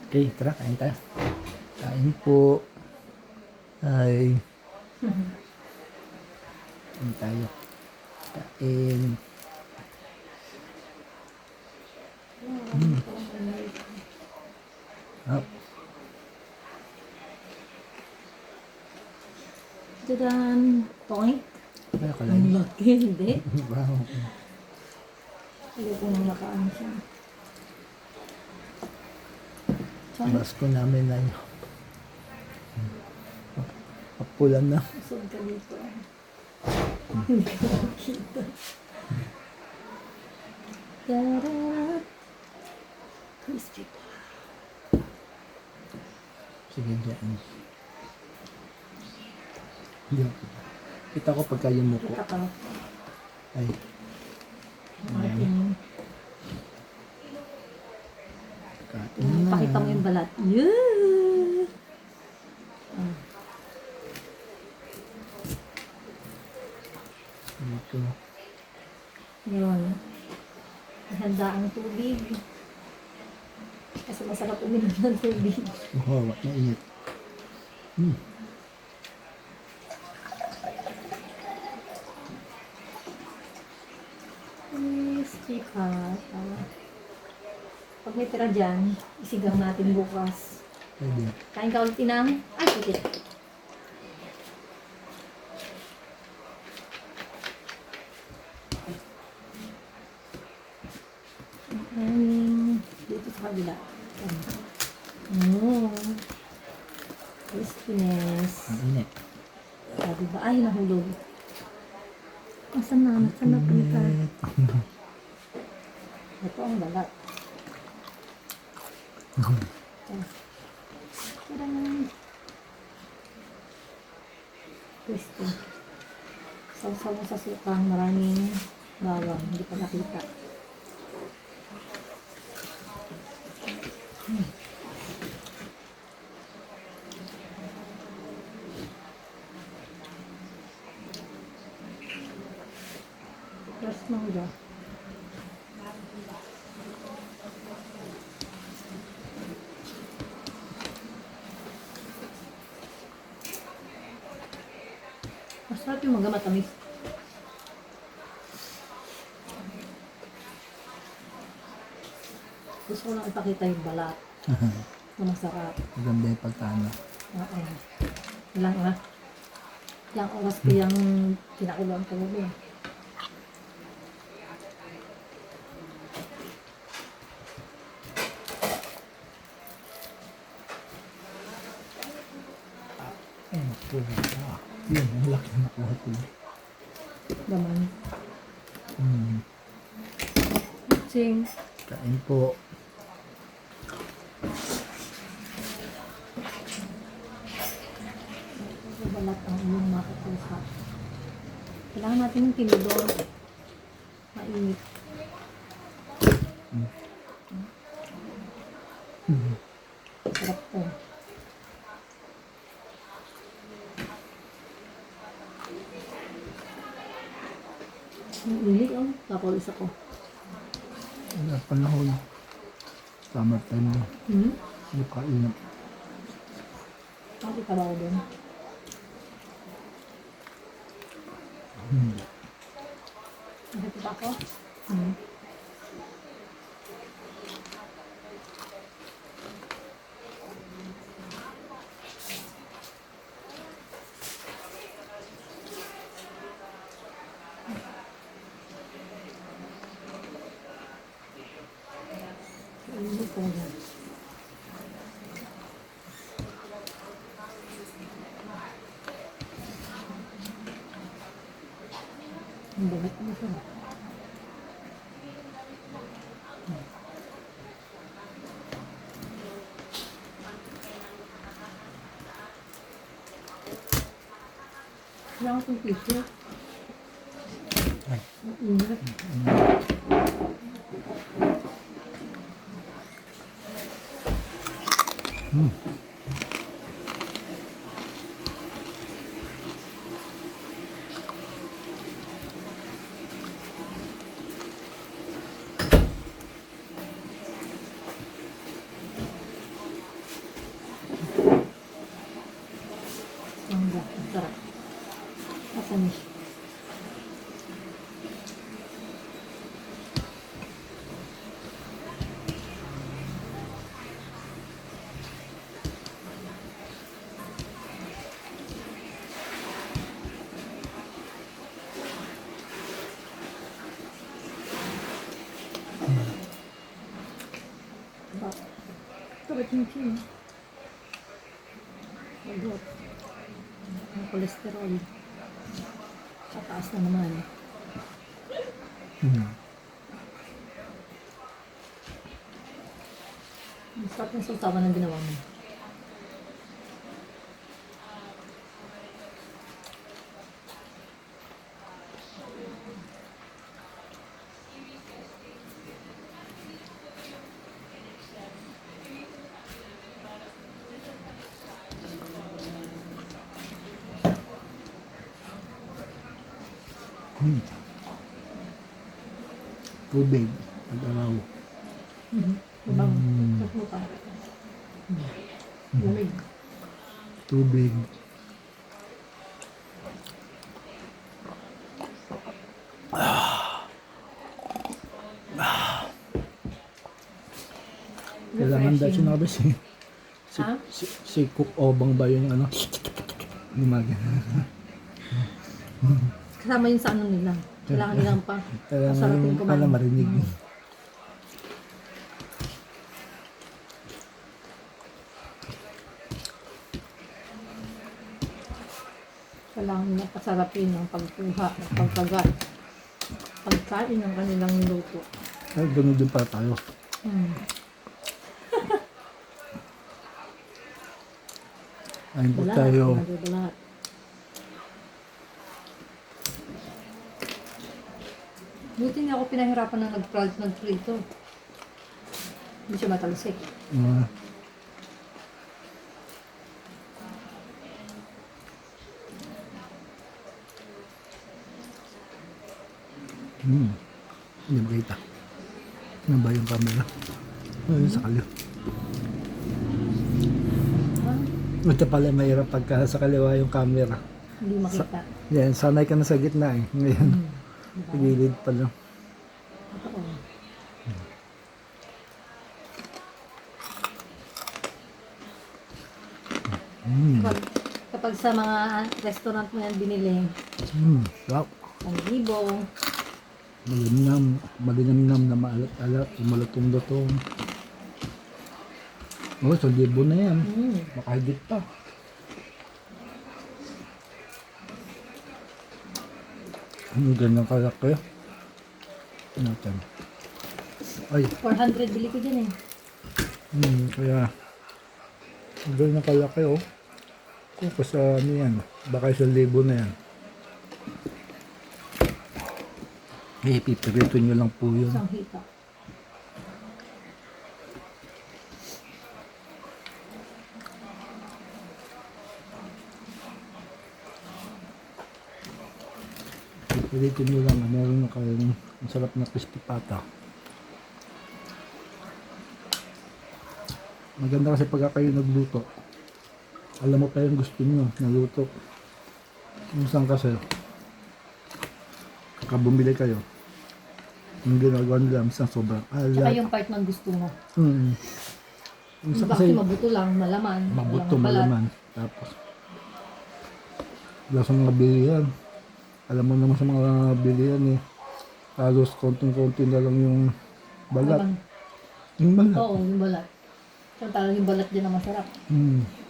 Okay, tara, kain tayo. Kain po. Ay, kain tayo. Kain. Up. Dadan. Toink. Kaya ka Ang lang. laki, hindi. Wow. Hindi ko nang nakaan siya. Toink. Basko namin na yun. Kapulan na. Usod ka dito. Hindi ko makita. Dadan. Crispy pa. Sige, dyan. Diyan. Kita ko pagka yumuko. Kita ka. Ay. Ating. Kain na. Pakita mo yung balat. Yeah! Ah. Dito. Yun. Ihanda ang tubig. Kasi masarap uminom ng tubig. Oh, mainit. Crispy pa. Pag may tira dyan, isigang natin bukas. Pwede. Kain ka ulit inang. Ay, puti. Dito sa kabila. Crispiness. Mainit. Diba? Ay, nahulog. Asan na? Asan na punta? Ito ang balat. Parang crispy. Sausaw mo sa sukang, maraming bawang. Hindi pa nakita. First mangga. Masarap yung mangga matamis. Gusto ko lang ipakita yung balat na masarap. Maganda yung pagkano. Oo. Ilang oras? Ilang oras ko yung pinakulang ko mo. Ay, nakuha. Yun, ang laki na nakuha ko. Daman. Hmm. Ching. Kain po. Balat ang iyong makukuha. Kailangan natin yung tinidor. Mainit. Sarap to. Ang init oh. Papalis ako. Wala panahon. Summer time na. Hindi pa inap. Bakit ka ba ako doon? Bakit ba ako? Init ko yan. Ang bagat mo siya. Kailangan kong tissue. Ay. Ang init. Sakit yung chin. Magot. Ang kolesterol. Tataas na naman. Ang sarap ng sausawan ng ginawa mo. Tubig. Pag-araw. Ibang pagmuta. Lamig. Tubig. Kailangan daw sinabi Ha? si Cook Obang ba yung ano? Gumagana. Kasama yun sa ano nila. Kailangan nilang pa. Kailangan Masarapin yung kumain. pala marinig. Kailangan nila pasarapin ang pagkuha at pagkagat. Pagkain ng kanilang niluto. Ay, ganun din pala tayo. Ayun po Balat, tayo. balat. Buti niya ako pinahirapan ng nagprito. Hindi siya matalsik. Hindi makita. Ano ba yung camera? Ayun sa kaliwa. Ito pala mahirap pagka sa kaliwa yung camera. Hindi makita. Yan, sanay ka na sa gitna eh. Ngayon, sa gilid pa lang. Totoo. Kapag sa mga restaurant mo yan binili, Sarap. 1,000. Malinamnam na maalat-alat, malutong-lutong. Oh, so libo na yan. Makahigit pa. Ganyan kalaki. Natin. Ay, 400 bili ko dyan eh. kaya ganyan kalaki oh. Kung sa ano yan, baka 1,000 na yan. Eh, pipirito nyo lang po yun. Isang hita. Pipirito nyo lang, meron na kayong masarap na crispy pata. Maganda kasi pagka kayo nagluto, alam mo pa yung gusto nyo, naluto. Minsan kasi, kakabumili kayo, yung ginagawa nila, minsan sobrang Tsaka alat. yung part ng gusto mo. Minsan Bakit kasi, mabuto lang, malaman. mabuto, walang balat. malaman. Tapos, wala sa mga bilihan. Alam mo naman sa mga bilihan eh, halos konting-konti na lang yung balat. Malaman. Yung balat. Oo, yung balat. So talagang yung balat din ang masarap.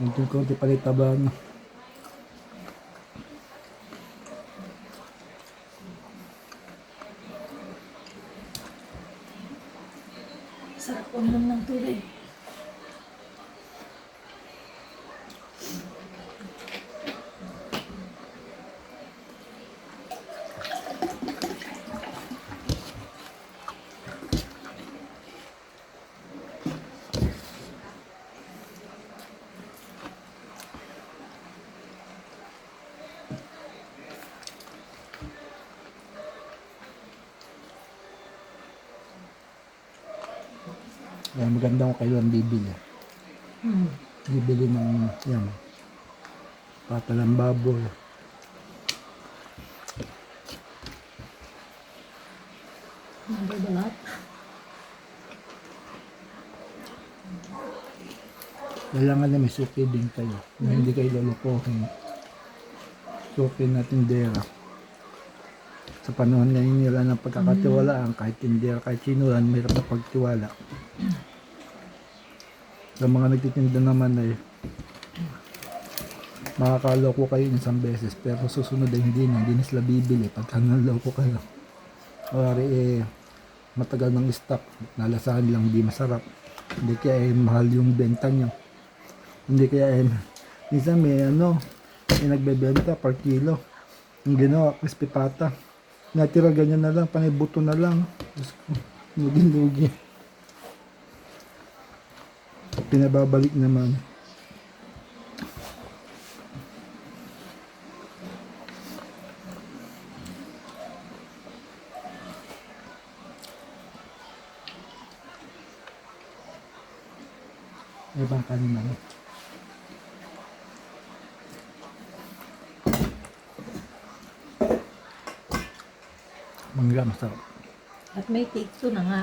Konting-konti palit taban. Sarap uminom ng tubig. Kaya maganda ko kayo ang bibili. Bibili ng yan, patalang baboy. May balat. Kailangan na may suki din kayo. Na hindi kayo lulukohin. Suki na tindera. Sa panahon ngayon nila ng pagkakatiwalaan, kahit tindera, kahit sino yan, mayroon na pagtiwala. Sa mga nagtitinda naman ay makakaloko kayo ng isang beses pero susunod ay hindi na sila bibili pagka naloko kayo. Kaya matagal ng stock, lalasahan lang hindi masarap. Hindi kaya mahal yung benta nyo. Hindi kaya minsan may may nagbebenta per kilo. Yung ginawa, crispy pata. Natira ganyan na lang, panibuto na lang. Diyos ko, lugi-lugi. Pinababalik naman. Ibang kanin naman. Mangga, masarap. At may take two na nga.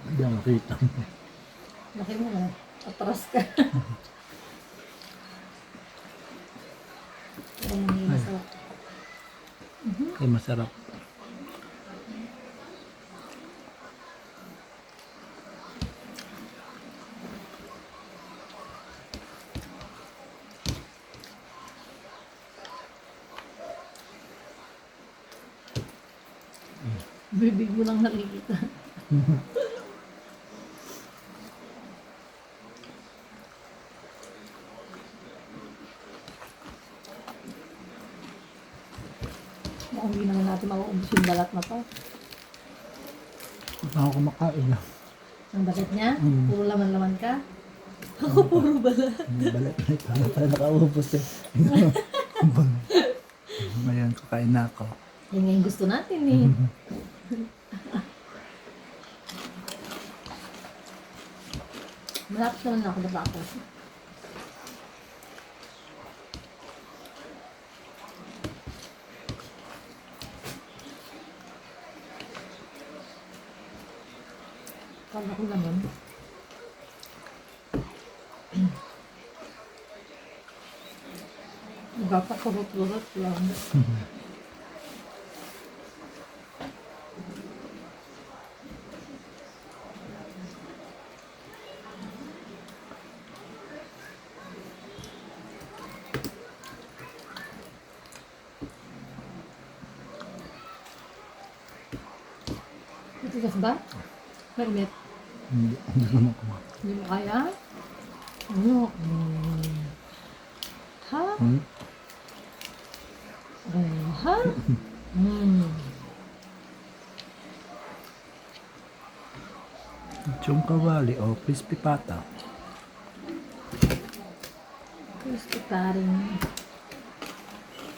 Hindi ako nakita. Laki mo na. Atras ka. Pero hindi masarap. Ay, masarap. Bibig mo lang nakikita. Mukhang hindi naman natin mauubos yung balat na to. Hindi ako kumakain na. Ang balat niya? Mm. Puro laman-laman ka? Ako puro balat. Balat na ito. Wala tayo nakaubos eh. Ngayon, kakain na ako. Yan nga yung gusto natin eh. Malapit naman ako na ako. Kala ko naman. Nagpapakurot-kurot lang. Matigas ba? Mainit. Hindi naman ko. Hindi mo kaya? Ano? Ha? Hmm? Ha? Chong kawali o crispy pata. Crispy pa rin.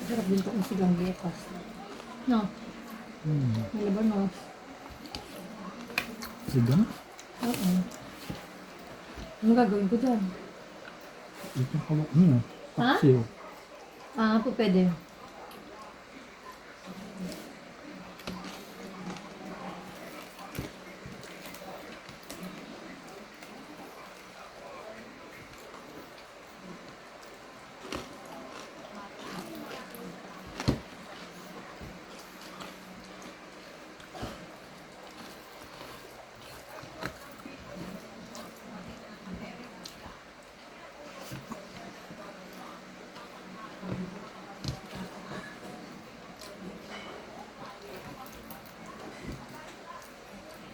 Sarap din ito kung sigang gepas. No? May labanos. Sigang? Oo. Ano gagawin ko dyan? Ito kawali. Ha? Paksiw. Po pwede.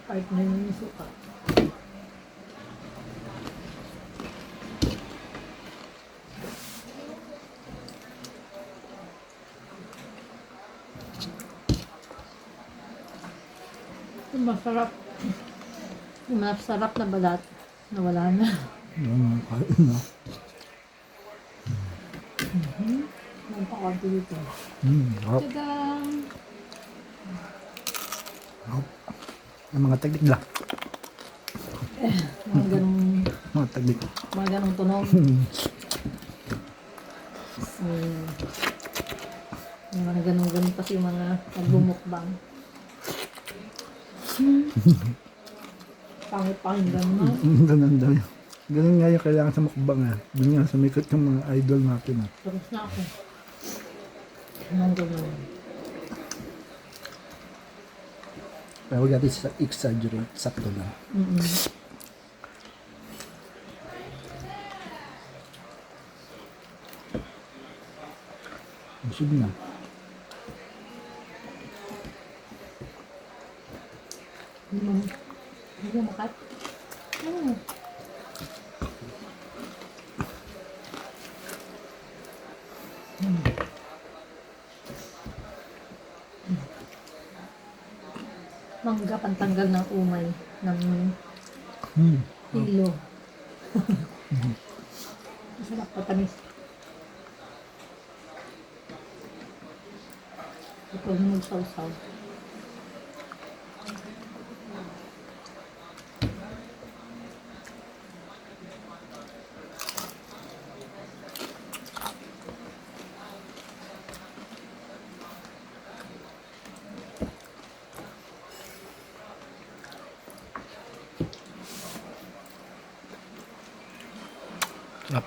Part na yung suka. Yung masarap. Yung masarap na balat. Nawala na. Kain na. Nampakanto dito. Hop. Tadam! Hop. Yung mga taglik lang. Mga ganong, Mga taglik. mga ganong tunog. So, yung mga ganong kasi yung mga nagbumukbang. Pangit-pangit mo. Ganun daw yun. Ganun nga yung kailangan sa mukbang ah. Doon nga sumikat yung mga idol natin ah. Tapos na ako. Anong gano'n? Pero huwag natin exaggerate. Sakto lang. Busog na. Hindi mo makat. Mangga pantanggal ng umay ng hilo. Masarap patamis. Ito yung magsaw-saw. Sarap.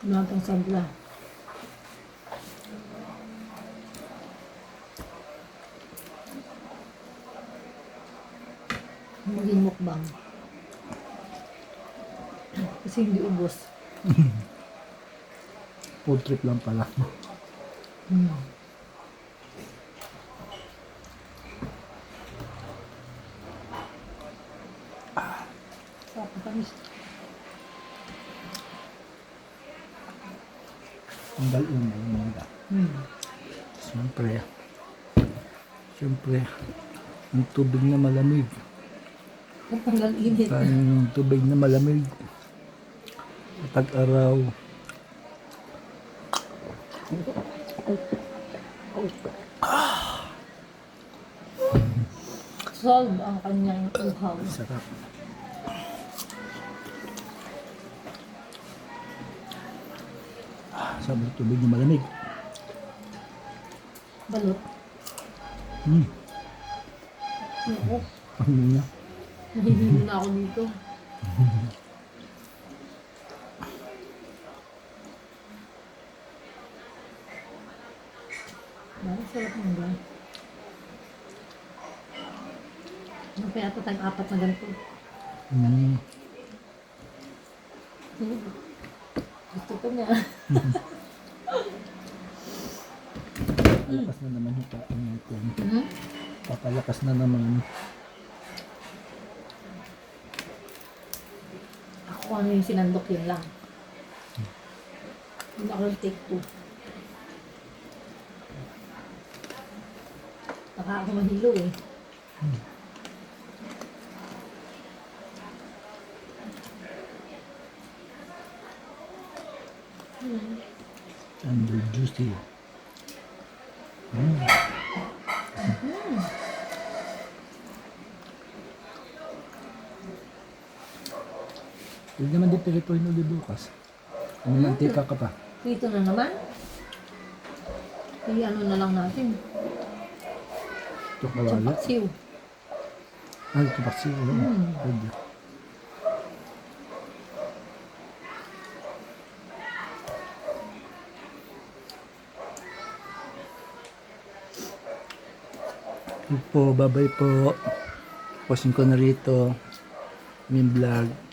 Matang sabla. Maging mukbang. Kasi hindi ubos. Food trip lang pala. Sarap na tamis. Tanggal umay mga. Siyempre. Siyempre. Ang tubig na malamig. Tanggal init. Ang tubig na malamig. Tag-araw. Solve ang kanyang uhaw. Sarap. Sabi ng tubig na malamig. Balot. Naku, Ano na? nahihilo na ako dito. Bakit sarap ng ba? Ano kaya ito tayong apat na ganito? Gusto ko niya. Papalakas na naman yung tapon natin. Papalakas na naman. Ako ano yung sinandok yun lang. Hindi ako yung take two. Baka ako mahilo eh. And juicy. Hindi naman din pirituin ulit bukas. Ano mantika ka pa? Dito na naman. I-ano na lang natin. Chocolate. Champaksiw. Ay, tupaksi. Pwede. Yun po, bye-bye po. Posting ko na rito. Yung vlog.